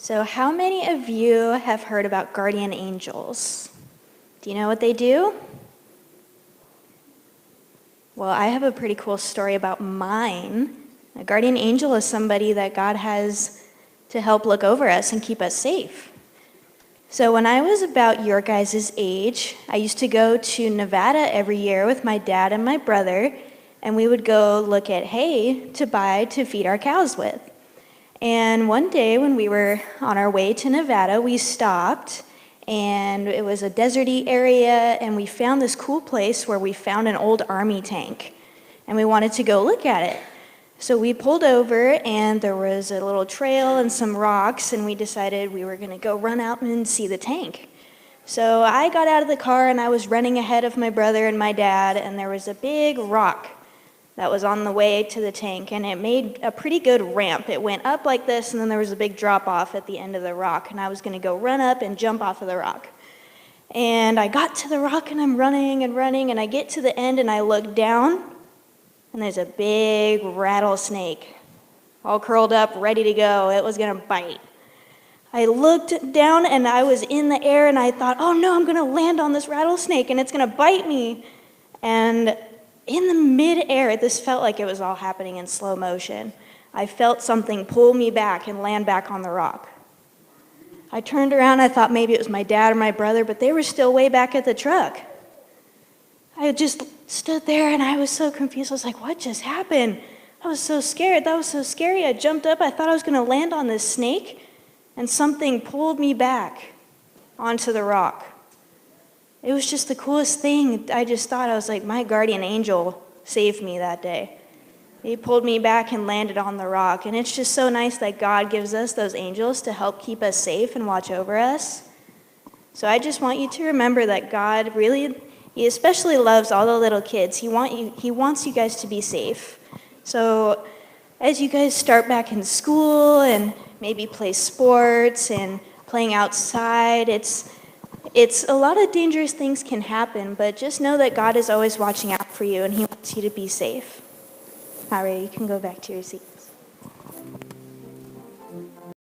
So how many of you have heard about guardian angels? Do you know what they do? Well, I have a pretty cool story about mine. A guardian angel is somebody that God has to help look over us and keep us safe. So when I was about your guys' age, I used to go to Nevada every year with my dad and my brother, and we would go look at hay to buy to feed our cows with. And one day when we were on our way to Nevada, we stopped, and it was a deserty area, and we found this cool place where we found an old army tank, and we wanted to go look at it. So we pulled over, and there was a little trail and some rocks, and we decided we were going to go run out and see the tank. So I got out of the car, and I was running ahead of my brother and my dad, and there was a big rock that was on the way to the tank, and it made a pretty good ramp. It went up like this, and then there was a big drop-off at the end of the rock, and I was going to go run up and jump off of the rock. And I got to the rock, and I'm running, and I get to the end, and I look down, and there's a big rattlesnake all curled up, ready to go. It was going to bite. I looked down, and I was in the air, and I thought, oh no, I'm going to land on this rattlesnake, and it's going to bite me. And in the mid-air, this felt like it was all happening in slow motion. I felt something pull me back and land back on the rock. I turned around, I thought maybe it was my dad or my brother, but they were still way back at the truck. I just stood there and I was so confused. I was like, what just happened? I was so scared. That was so scary. I jumped up. I thought I was going to land on this snake, and something pulled me back onto the rock. It was just the coolest thing. I just thought, I was like, my guardian angel saved me that day. He pulled me back and landed on the rock. And it's just so nice that God gives us those angels to help keep us safe and watch over us. So I just want you to remember that God really, He especially loves all the little kids. He wants you guys to be safe. So as you guys start back in school and maybe play sports and playing outside, it's a lot of dangerous things can happen, but just know that God is always watching out for you, and He wants you to be safe. All right, you can go back to your seat.